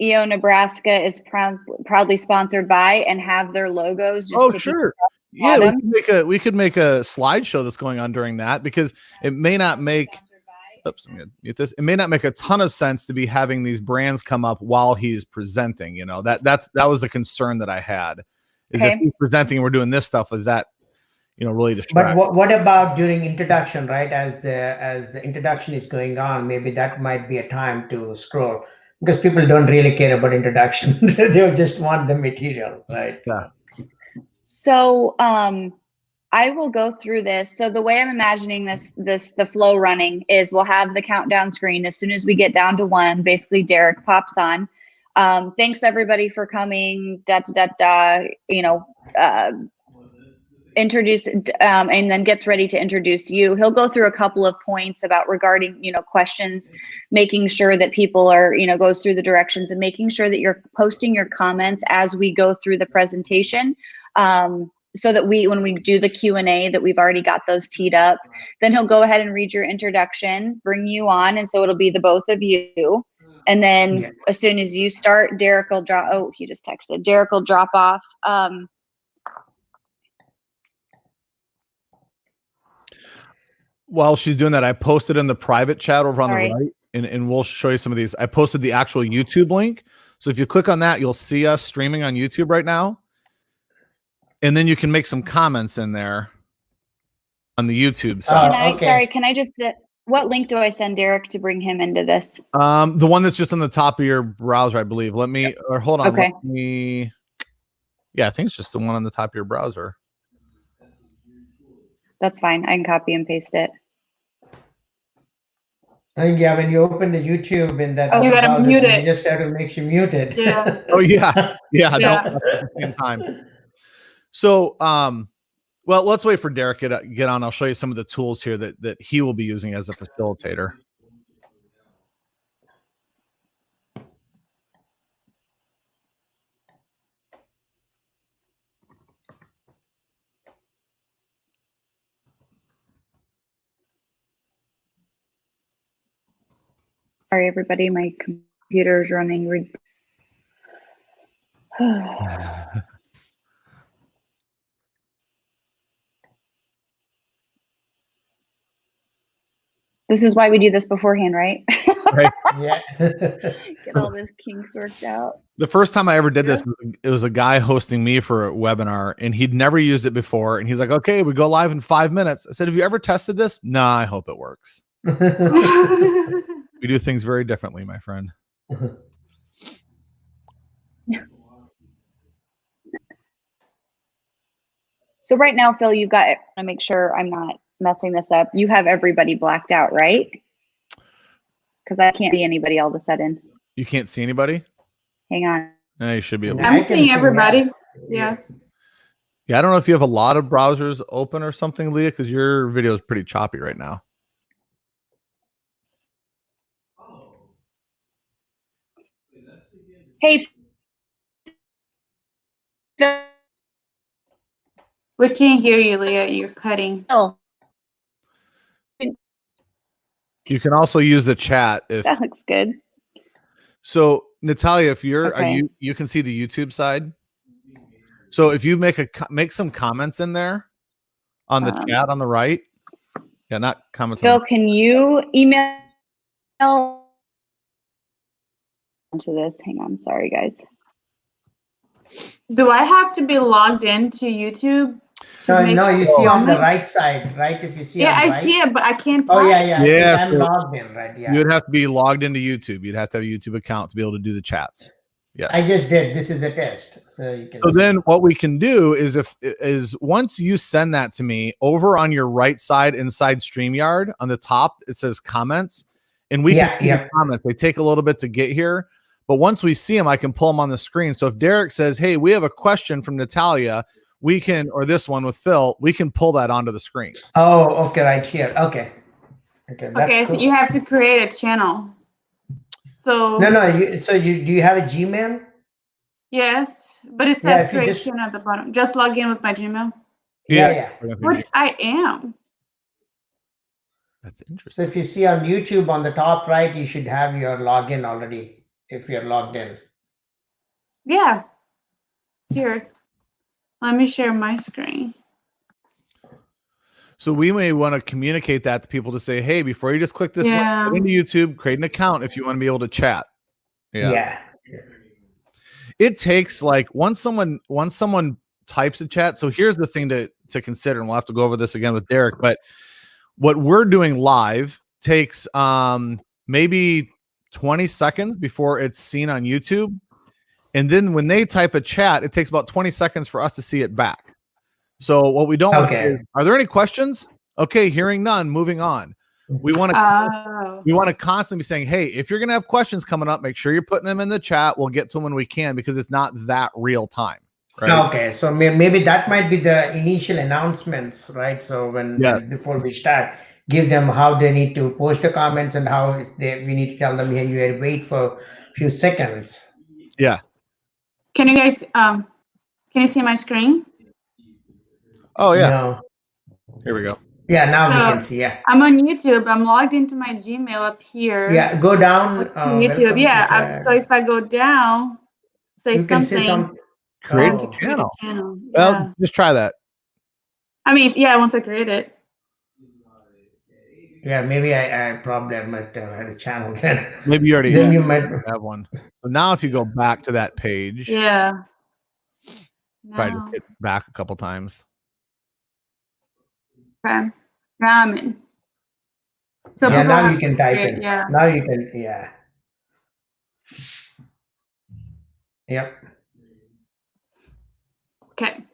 EO Nebraska is proudly sponsored by, and have their logos. Just sure. Yeah, we could make a slideshow that's going on during that, because it may not make. Oops, I'm gonna mute this. It may not make a ton of sense to be having these brands come up while he's presenting. You know, that was the concern that I had. Is if he's presenting and we're doing this stuff, is that, you know, really distracting? But what about during introduction, right? As the introduction is going on, maybe that might be a time to scroll, because people don't really care about introduction. They just want the material, right? Yeah. So I will go through this. So the way I'm imagining the flow running is we'll have the countdown screen. As soon as we get down to 1, basically Derek pops on. Thanks everybody for coming, you know, introduce, and then gets ready to introduce you. He'll go through a couple of points about regarding, you know, questions, making sure that people are, you know, goes through the directions and making sure that you're posting your comments as we go through the presentation. So that when we do the Q&A, that we've already got those teed up. Then he'll go ahead and read your introduction, bring you on, and so it'll be the both of you. And then as soon as you start, Derek will drop. Oh, he just texted. Derek will drop off. While she's doing that, I posted in the private chat over on the right, and we'll show you some of these. I posted the actual YouTube link. So if you click on that, you'll see us streaming on YouTube right now. And then you can make some comments in there on the YouTube side. Sorry, can I just, what link do I send Derek to bring him into this? The one that's just on the top of your browser, I believe. Let me, or hold on. Okay. Let me, yeah, I think it's just the one on the top of your browser. That's fine. I can copy and paste it. Yeah, when you open the YouTube in that, you gotta browser, mute it. You just have to make sure muted. Yeah. Oh yeah, yeah. Yeah. Don't at the same time. So, well, let's wait for Derek to get on. I'll show you some of the tools here that he will be using as a facilitator. Sorry, everybody. My computer is running. This is why we do this beforehand, right? Right. Yeah. Get all this kinks worked out. The first time I ever did this, it was a guy hosting me for a webinar, and he'd never used it before. And he's like, okay, we go live in 5 minutes. I said, have you ever tested this? Nah, I hope it works. We do things very differently, my friend. So right now, Phil, you've got, I want to make sure I'm not messing this up. You have everybody blacked out, right? Because I can't see anybody all of a sudden. You can't see anybody? Hang on. No, you should be able to. I'm seeing everybody. Yeah. Yeah, I don't know if you have a lot of browsers open or something, Leah, because your video is pretty choppy right now. Hey, Phil. We can't hear you, Leah. You're cutting. You can also use the chat if that looks good. So Natalia, if you're you can see the YouTube side. So if you make some comments in there on the chat on the right. Yeah, not comments. Phil, can you email to this? Hang on, sorry guys. Do I have to be logged into YouTube? No, you see on the right side, right? If you see, yeah, I see it, but I can't type. Oh yeah. Yeah, I'm logged in, right? Yeah. You'd have to be logged into YouTube. You'd have to have a YouTube account to be able to do the chats. Yes. I just did. This is a test, so you can. So then, what we can do is once you send that to me, over on your right side inside StreamYard on the top, it says comments, and we can see the comments. They take a little bit to get here, but once we see them, I can pull them on the screen. So if Derek says, "Hey, we have a question from Natalia," we can, or this one with Phil, we can pull that onto the screen. Oh, okay, right here. Okay. Okay, cool. So you have to create a channel. So no. Do you have a Gmail? Yes, but it says create channel at the bottom. Just log in with my Gmail. Yeah. Which I am. That's interesting. So if you see on YouTube on the top right, you should have your login already if you're logged in. Yeah. Here, let me share my screen. So we may want to communicate that to people to say, hey, before you just click this link, Yeah. go into YouTube, create an account if you want to be able to chat. Yeah. It takes like once someone types a chat. So here's the thing to consider, and we'll have to go over this again with Derek, but what we're doing live takes maybe 20 seconds before it's seen on YouTube. And then when they type a chat, it takes about 20 seconds for us to see it back. So what we don't want to say is, are there any questions? Okay, hearing none, moving on. We want to constantly be saying, hey, if you're going to have questions coming up, make sure you're putting them in the chat. We'll get to them when we can, because it's not that real time. Right? Okay, so maybe that might be the initial announcements, right? So before we start, give them how they need to post the comments and how we need to tell them, hey, you have to wait for a few seconds. Yeah. Can you guys can you see my screen? Oh yeah. No. Here we go. Yeah, now we can see. Yeah. I'm on YouTube. I'm logged into my Gmail up here. Yeah, go down. YouTube. Yeah. So if I go down, say you can something. say some. Create Oh. a channel. Yeah. Well, just try that. I mean, yeah, once I create it. Yeah, maybe I probably might had a channel then. Maybe you already then you might have one. So now if you go back to that page, Yeah. try to hit back a couple times. Okay. Now I'm in. So yeah, now you can type in. Yeah. Now you can, yeah. Yep. Okay.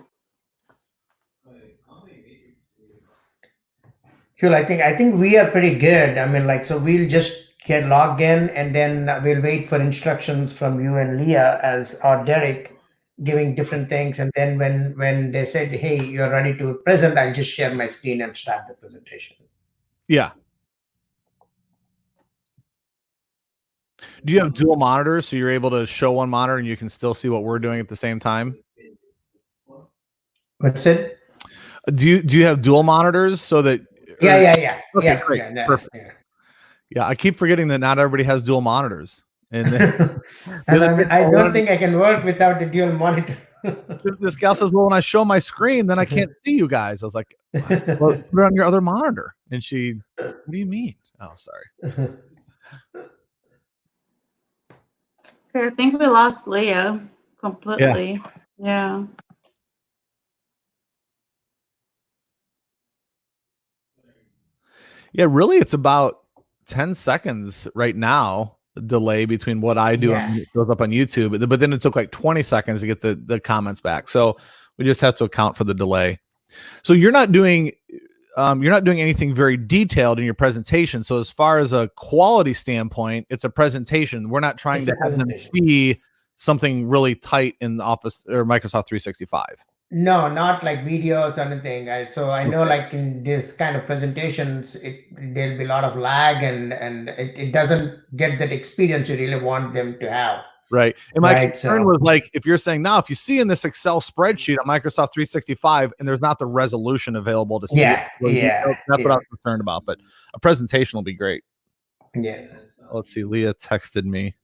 Cool. I think we are pretty good. I mean, like, so we'll just get logged in, and then we'll wait for instructions from you and Leah or Derek giving different things. And then when they said, hey, you're ready to present, I'll just share my screen and start the presentation. Yeah. Do you have dual monitors so you're able to show one monitor and you can still see what we're doing at the same time? What's it? Do you have dual monitors so that? Yeah. Okay, yeah, great. yeah, Perfect. Yeah, I keep forgetting that not everybody has dual monitors. And then, I don't think I can work without the dual monitor. This gal says, well, when I show my screen, then I can't see you guys. I was like, well, put it on your other monitor. And she, what do you mean? Oh, sorry. Okay, I think we lost Leah completely. Yeah. Yeah, really, it's about 10 seconds right now, the delay between what I do and it goes up on YouTube. But then it took like 20 seconds to get the comments back. So we just have to account for the delay. So you're not doing anything very detailed in your presentation. So as far as a quality standpoint, it's a presentation. We're not trying to have them see something really tight in the Office or Microsoft 365. No, not like videos or anything. So I know, like in this kind of presentations, there'll be a lot of lag, and it doesn't get that experience you really want them to have. Right. And my concern was like, if you're saying now, if you see in this Excel spreadsheet on Microsoft 365 and there's not the resolution available to see, that's what I was concerned about. But a presentation will be great. Yeah. Let's see. Leah texted me.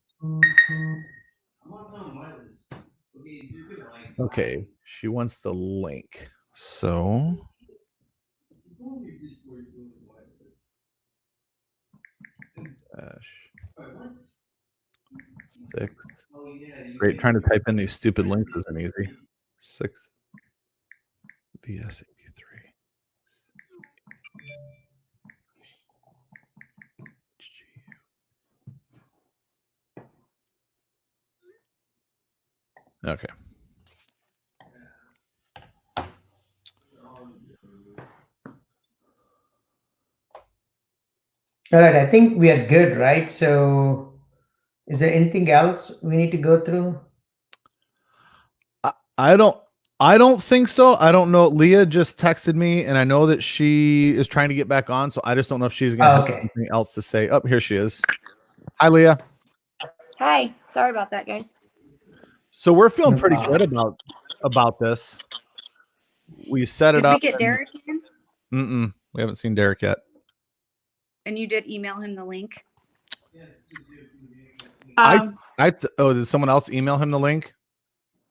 Okay. She wants the link. So. Dash 6. Great. Trying to type in these stupid links isn't easy. 6. VSAP3. Okay. All right, I think we are good, right? So is there anything else we need to go through? I don't think so. I don't know. Leah just texted me, and I know that she is trying to get back on, so I just don't know if she's going to have anything else to say. Oh, here she is. Hi, Leah. Hi. Sorry about that, guys. So we're feeling pretty good about this. We set it up. Did we get Derek in? We haven't seen Derek yet. And you did email him the link? Did someone else email him the link?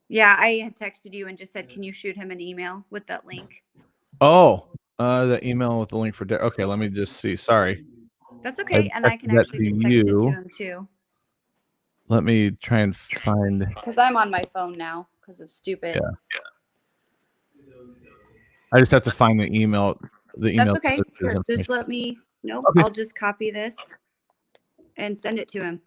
Yeah, I had texted you and just said, can you shoot him an email with that link? Oh, the email with the link for Derek. Okay, let me just see. Sorry. That's okay. And I can texted that actually to just text it you. to him too. Let me try and find. Because I'm on my phone now because of stupid. Yeah. I just have to find the email. That's okay. Just let me. Nope. Okay. I'll just copy this and send it to him.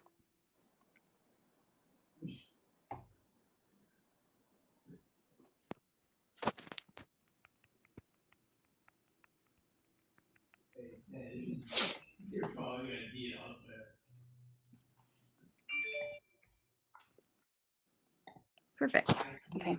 Perfect. Okay.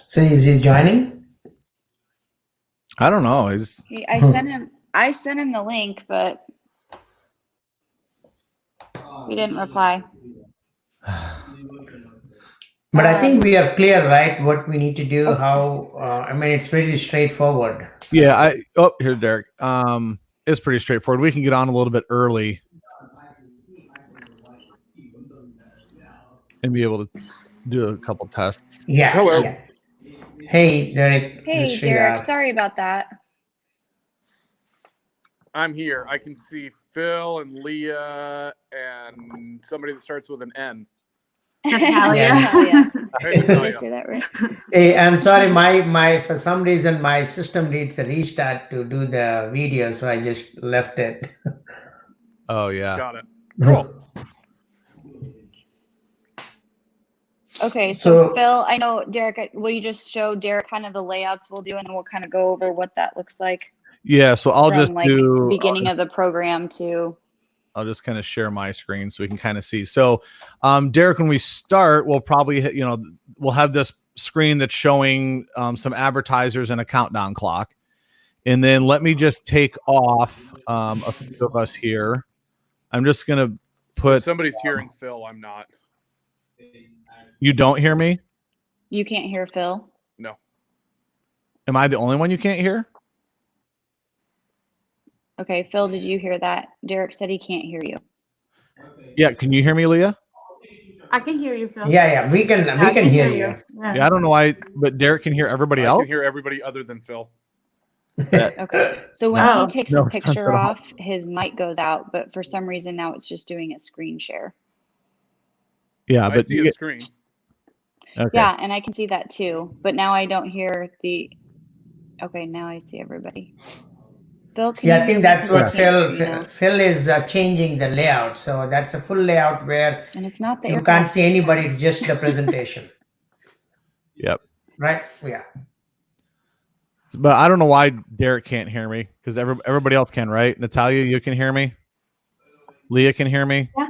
So is he joining? I don't know. I sent him the link, but he didn't reply. But I think we are clear, right? What we need to do, how, I mean, it's pretty straightforward. Yeah. Here's Derek. It's pretty straightforward. We can get on a little bit early and be able to do a couple tests. Yeah. Hello. Yeah. Hey, Derek. Hey, Derek. Sorry about that. I'm here. I can see Phil and Leah and somebody that starts with an N. Natalia. Natalia. Hey, Did I Natalia. say that right? Hey, I'm sorry. My for some reason my system needs a restart to do the video, so I just left it. Oh yeah. Got it. Cool. Okay, So- so Phil, I know Derek, will you just show Derek kind of the layouts we'll do and then we'll kind of go over what that looks like Yeah. So I'll from just like do. beginning of the program to I'll just kind of share my screen so we can kind of see. So, Derek, when we start, we'll probably hit, we'll have this screen that's showing some advertisers and a countdown clock. And then let me just take off a few of us here. I'm just going to put. Somebody's hearing Phil. I'm not. You don't hear me? you can't hear Phil. No. Am I the only one you can't hear? Okay, Phil, did you hear that? Derek said he can't hear you. Yeah. Can you hear me, Leah? I can hear you, Phil. Yeah, we can hear you. Yeah. I don't know why, but Derek can hear everybody I else. can hear everybody other than Phil. Okay, so when Oh. he takes No, his it's not picture at all. off, his mic goes out, but for some reason now it's just doing a screen share. Yeah. I But see a screen. okay. Yeah, and I can see that too, but now I don't hear okay, now I see everybody. Phil, can Yeah, you I hear think me? that's 'Cause I what can't hear you now. Phil is changing the layout. So that's a full layout where And it's not the you AirPods can't see this anybody. time. It's just the presentation, Yep. right? Yeah. But I don't know why Derek can't hear me because everybody else can, right? Natalia, you can hear me. Leah can hear me. Yeah.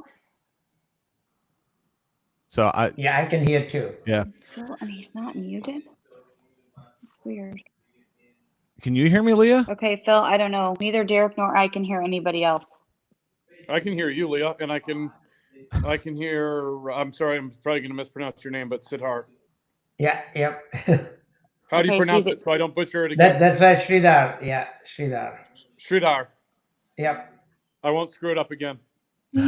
So I can hear too. yeah. Is Phil, and he's not muted? That's weird. Can you hear me, Leah? Okay, Phil, I don't know. Neither Derek nor I can hear anybody else. I can hear you, Leah, and I can hear. I'm sorry, I'm probably going to mispronounce your name, but Siddhar. Yeah. Yep. How do you Okay, pronounce see it so I don't butcher it again? That's right, Sridhar. Yeah, Sridhar. Sridhar. Yep. I won't screw it up again. See,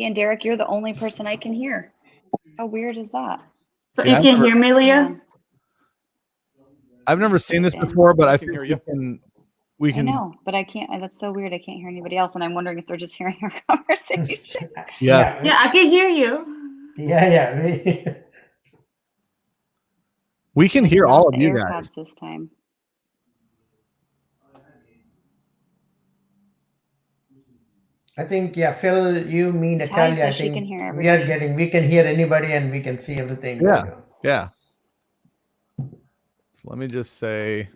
and Derek, you're the only person I can hear. How weird is that? So Yeah, you can hear me, Leah? I've never seen this before, but I can think hear we you. can. I know, but I can't. That's so weird. I can't hear anybody else, and I'm wondering if they're just hearing our conversation. Yes. Yeah, I can hear you. Yeah. We can Maybe hear not all of the you AirPods guys. this time. I think, yeah, Phil, you, me, Natalia, I says she think can hear we can hear anybody and we can see everything. Yeah. Yeah. So let me just say,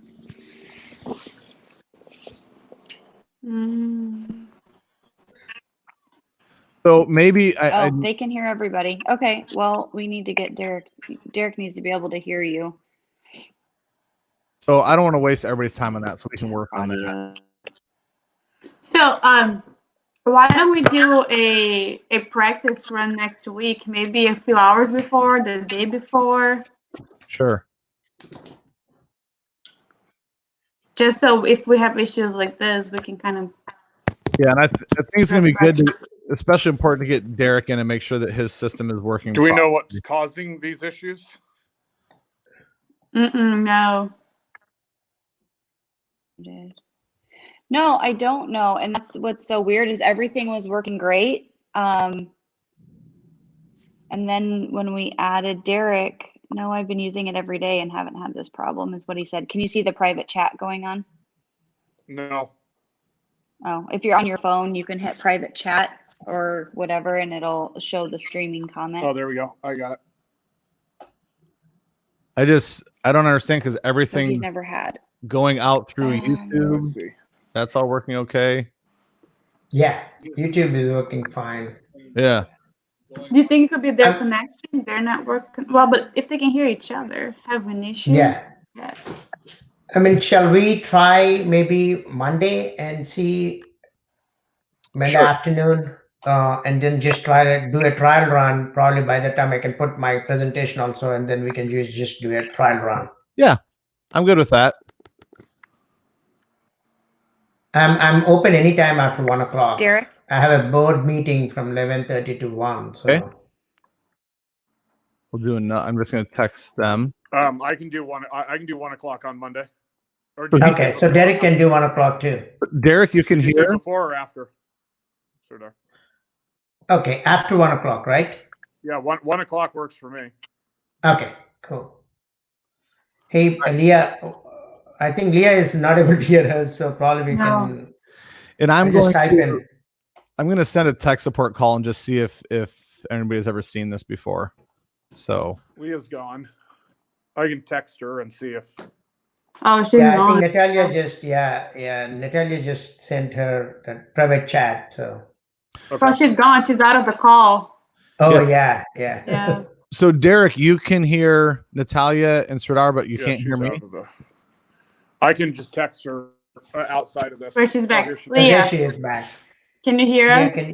so maybe I They can hear everybody. Okay, well, we need to get Derek. Derek needs to be able to hear you. so I don't want to waste everybody's time on that, so we can work on that. Audio. So, why don't we do a practice run next week? Maybe a few hours before, the day before. Sure. Just so if we have issues like this, we can kind of. Yeah, and I think it's going to be good, especially important to get Derek in and make sure that his system is working. Do we know what's causing these issues? No. No, I don't know. And that's what's so weird is everything was working great. And then when we added Derek, no, I've been using it every day and haven't had this problem, is what he said. Can you see the private chat going on? No. Oh, if you're on your phone, you can hit private chat or whatever, and it'll show the streaming comments. Oh, there we go. I got it. I don't understand because So everything's he's never had. going out through YouTube. Let's see. That's all working okay. Yeah, YouTube is working fine. Yeah. Do you think it could be their connection, their network? Well, but if they can hear each other, have an issue? Yeah. I mean, shall we try maybe Monday and see Monday afternoon, and then just try to do a trial run? Probably by the time I can put my presentation also, and then we can just do a trial run. Yeah, I'm good with that. I'm open anytime after 1 o'clock. Derek? I have a board meeting from 11:30 to 1. So Okay. We'll do I'm just going to text them. I can do one. I can do 1 o'clock on Monday. Or okay, so Derek can do 1 o'clock too. Derek, you can Did you say hear before or after? Sort Okay, after 1 o'clock, right? Yeah, 1 o'clock works for me. Okay, cool. Hey, Leah, I think Leah is not able to hear us, so probably we can. And I'm just going type in. I'm going to send a tech support call and just see if anybody's ever seen this before. So Leah's gone. I can text her and see if. Oh, she's Yeah, I gone. think Natalia just Natalia just sent her that private chat. So. Okay. Oh, she's gone. She's out of the call. Oh Yeah. Yeah. So Derek, you can hear Natalia and Sridhar, but you Yeah, can't hear she's me. out of the- I can just text her outside of this. Where she's back. Oh, here she- Leah. There she is back. Can you hear Yeah, us?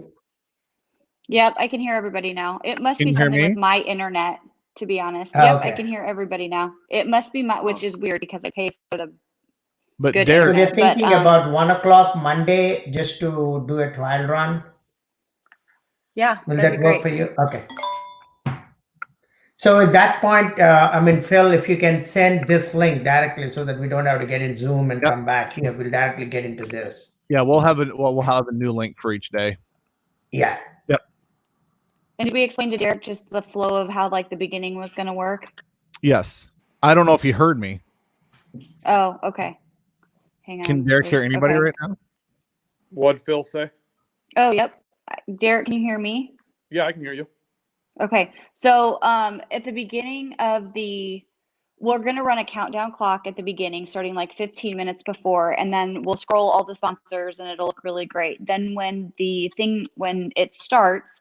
Yep, I can hear everybody now. It must Can be you hear something me? with my internet, to be honest. Oh, Yep, okay. I can hear everybody now. It must be which is weird because I pay for the. But Good So Derek, we're thinking But, about 1 o'clock Monday just to do a trial run. Yeah, Will that'd that be work great. for you? Okay. So at that point, I mean, Phil, if you can send this link directly so that we don't have to get in Zoom and Yep. come back here, we'll directly get into this. yeah, we'll have a new link for each day. Yeah. And did we explain to Derek just the flow of how like the beginning was going to work? Yes. I don't know if you heard me. Oh, okay. Hang on. Can Derek hear There's- anybody okay. right now? What'd Phil say? Oh, yep. Derek, can you hear me? Yeah, I can hear you. Okay. So at the beginning of we're going to run a countdown clock at the beginning, starting like 15 minutes before, and then we'll scroll all the sponsors and it'll look really great. Then when it starts,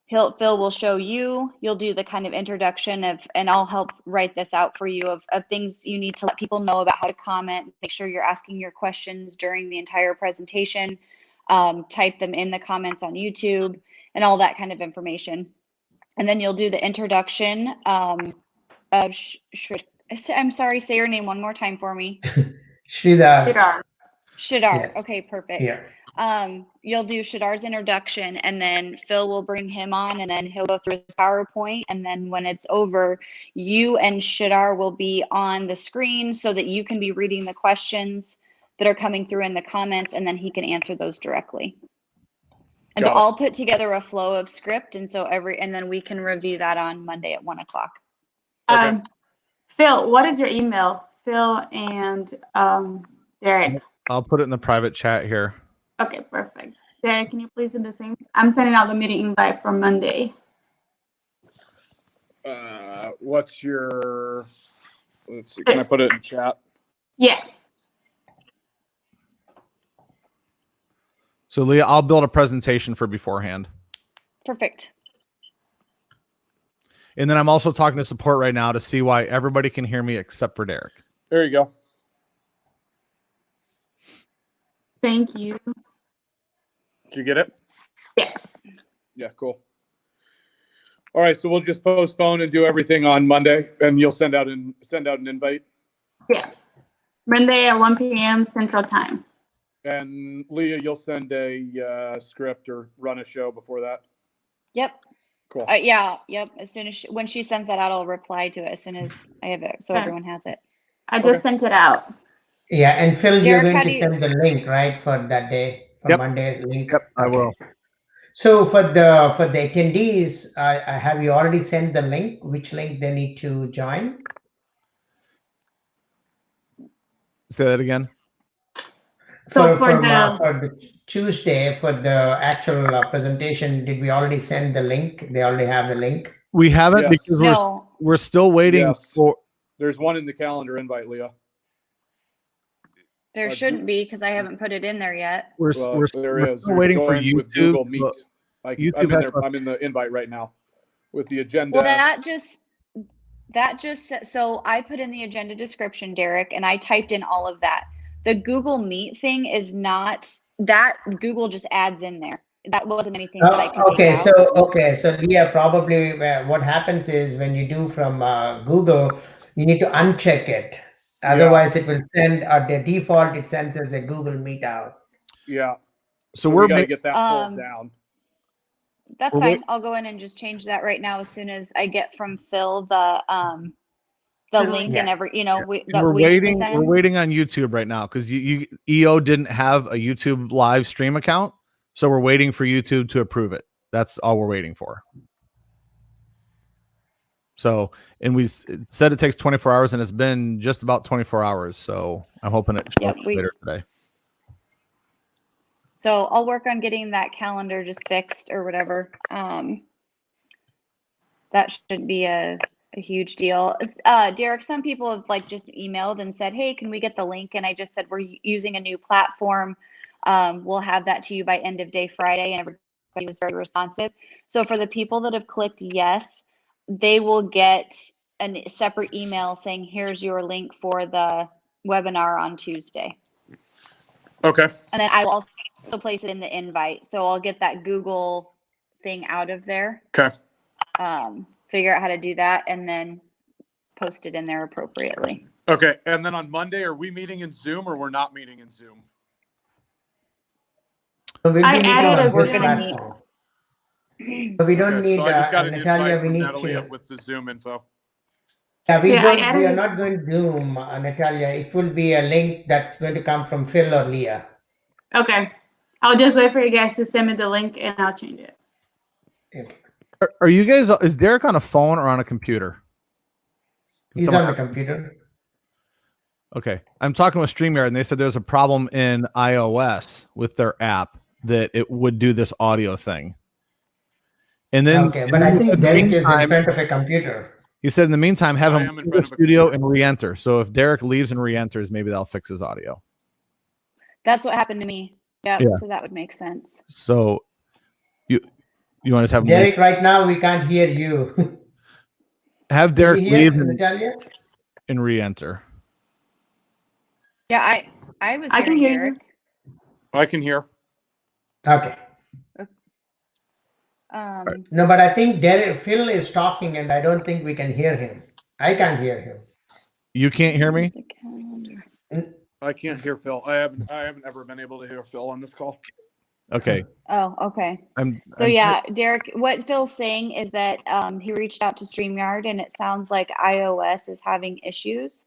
Phil will show you, you'll do the kind of introduction and I'll help write this out for you of things you need to let people know about how to comment, make sure you're asking your questions during the entire presentation, type them in the comments on YouTube and all that kind of information. And then you'll do the introduction of I'm sorry, say your name one more time for me. Sridhar. Shidar. Shidhar. Yeah. Okay, perfect. Yeah. You'll do Shadar's introduction, and then Phil will bring him on, and then he'll go through his PowerPoint, and then when it's over, you and Shadar will be on the screen so that you can be reading the questions that are coming through in the comments, and then he can answer those directly. And so Got it. I'll put together a flow of script, and so and then we can review that on Monday at 1 o'clock. Okay. Phil, what is your email? Phil and Derek. I'll put it in the private chat here. Okay, perfect. Derek, can you please do the same? I'm sending out the meeting invite for Monday. What's your? Let's see. Can I put it in chat? Yeah. So Leah, I'll build a presentation for beforehand. Perfect. And then I'm also talking to support right now to see why everybody can hear me except for Derek. There you go. Thank you. Did you get it? Yeah. Yeah, cool. All right, so we'll just postpone and do everything on Monday, and you'll send out an invite. Yeah. Monday at 1 p.m. Central Time. And Leah, you'll send a script or run a show before that. Yep. Cool. Yeah. Yep. As soon as when she sends that out, I'll reply to it as soon as I have it, so Okay. everyone has it. I just Okay. sent it out. Yeah, and Phil, Derek, you're how going do to you- send the link, right, for that day, for Yep. Monday link. Yep, I will. So for the attendees, have you already sent the link? Which link they need to join? Say that again. So For for the Tuesday, for the actual presentation, did we already send the link? They already have the link. We haven't Yes. because No, we're still waiting Yes. for. There's one in the calendar invite, Leah. there shouldn't be because I haven't put it in there yet. We're Well, we're, there we're is. still You're waiting for joined YouTube. with Google Meet. YouTube I'm in has there. a- I'm in the invite right now with the agenda. Well, so I put in the agenda description, Derek, and I typed in all of that. The Google Meet thing is not that Google just adds in there. That wasn't anything that I can Okay, take out. so Leah, probably what happens is when you do from Google, you need to uncheck it. Otherwise, it will send the default. It sends as a Google Meet out. Yeah. So we we're got to ma- get that pulled down. That's We're fine. I'll go in and just change that right now as soon as I get from Phil the link and every we're waiting. We're waiting on YouTube right now because EO didn't have a YouTube live stream account, so we're waiting for YouTube to approve it. That's all we're waiting for. So, and we said it takes 24 hours, and it's been just about 24 hours. So I'm hoping it shows up later today. So I'll work on getting that calendar just fixed or whatever. That shouldn't be a huge deal. Derek, some people have like just emailed and said, hey, can we get the link? And I just said, we're using a new platform. We'll have that to you by end of day Friday. And everybody was very responsive. So for the people that have clicked yes, they will get a separate email saying, here's your link for the webinar on Tuesday. Okay. And then I will also place it in the invite. So I'll get that Google thing out of there. Okay. Figure out how to do that and then post it in there appropriately. Okay. And then on Monday, are we meeting in Zoom or we're not meeting in Zoom? So we'll I be added meeting a on this Zoom. platform. So we don't Okay, need so I just got an Natalia. invite We from need Natalie to. with the Zoom info. Yeah, we Yeah, are not going to Zoom, Natalia. It will be a link that's going to come from Phil or Leah. Okay. I'll just wait for you guys to send me the link and I'll change it. Okay. Are you guys? Is Derek on a phone or on a computer? He's on the computer. Okay, I'm talking with StreamYard, and they said there's a problem in iOS with their app that it would do this audio thing. And then, Okay, but I think Derek is in front of a computer. he said, in the meantime, have I him am in leave front the of a studio computer. and re-enter. So if Derek leaves and re-enters, maybe that'll fix his audio. That's what happened to me. Yeah. So that would make sense. So you want to have him Derek, right now we can't hear you. have Derek Can you leave hear Natalia? and re-enter. Yeah, I was I can hearing hear you. Derek. I can hear. Okay. No, but I think Phil is talking, and I don't think we can hear him. I can't hear him. You can't hear me? The calendar. I can't hear Phil. I haven't ever been able to hear Phil on this call. Okay. Oh, okay. So I'm- yeah, Derek, what Phil's saying is that he reached out to StreamYard and it sounds like iOS is having issues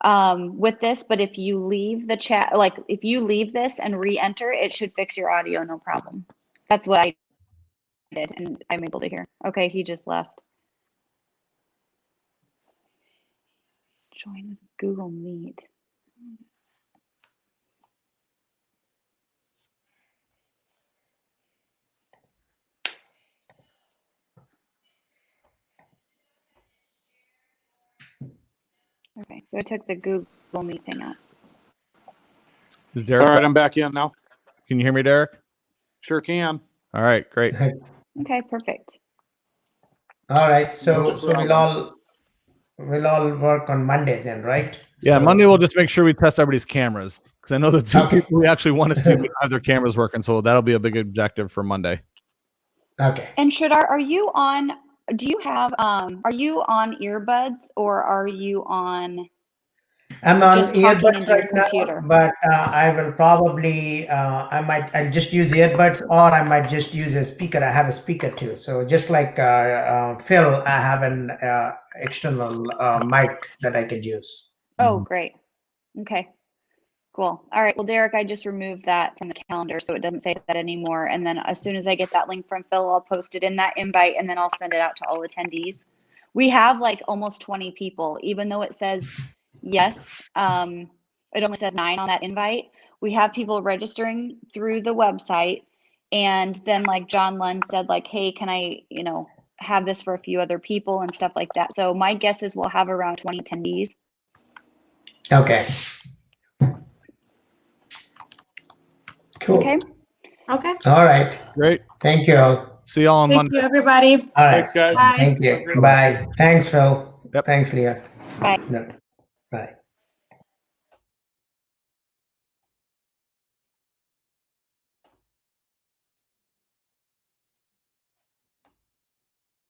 with this, but if you leave the chat, like if you leave this and re-enter, it should fix your audio, no problem. That's what I did and I'm able to hear. Okay, he just left. Join Google Meet. Okay, so I took the Google Meet thing out. Is Derek? All right, I'm back in now. Can you hear me, Derek? Sure can. All right, great. Okay, perfect. All right. So No so we'll all work on Monday then, right? Yeah, So- Monday we'll just make sure we test everybody's cameras because I know the two Okay. people we actually want to see have their cameras working, so that'll be a big objective for Monday. Okay. And Sridhar, are you on? Do you have? Are you on earbuds or are you on? I'm on Just talking earbuds into your right now, computer. but I will probably I'll just use earbuds or I might just use a speaker. I have a speaker too. So just like Phil, I have an external mic that I could use. Oh, great. Okay, cool. All right. Well, Derek, I just removed that from the calendar, so it doesn't say that anymore. And then as soon as I get that link from Phil, I'll post it in that invite, and then I'll send it out to all attendees. We have like almost 20 people, even though it says yes. It only says 9 on that invite. We have people registering through the website, and then like John Lund said, like, hey, can I, have this for a few other people and stuff like that. So my guess is we'll have around 20 attendees. Okay. Cool. Okay. Okay. All right. Great. Thank you all. See y'all on Thank Monday. you, everybody. All right. Thanks, guys. Bye. Thank you. Bye. Thanks, Phil. Yep. Thanks, Leah. Bye. No. Bye.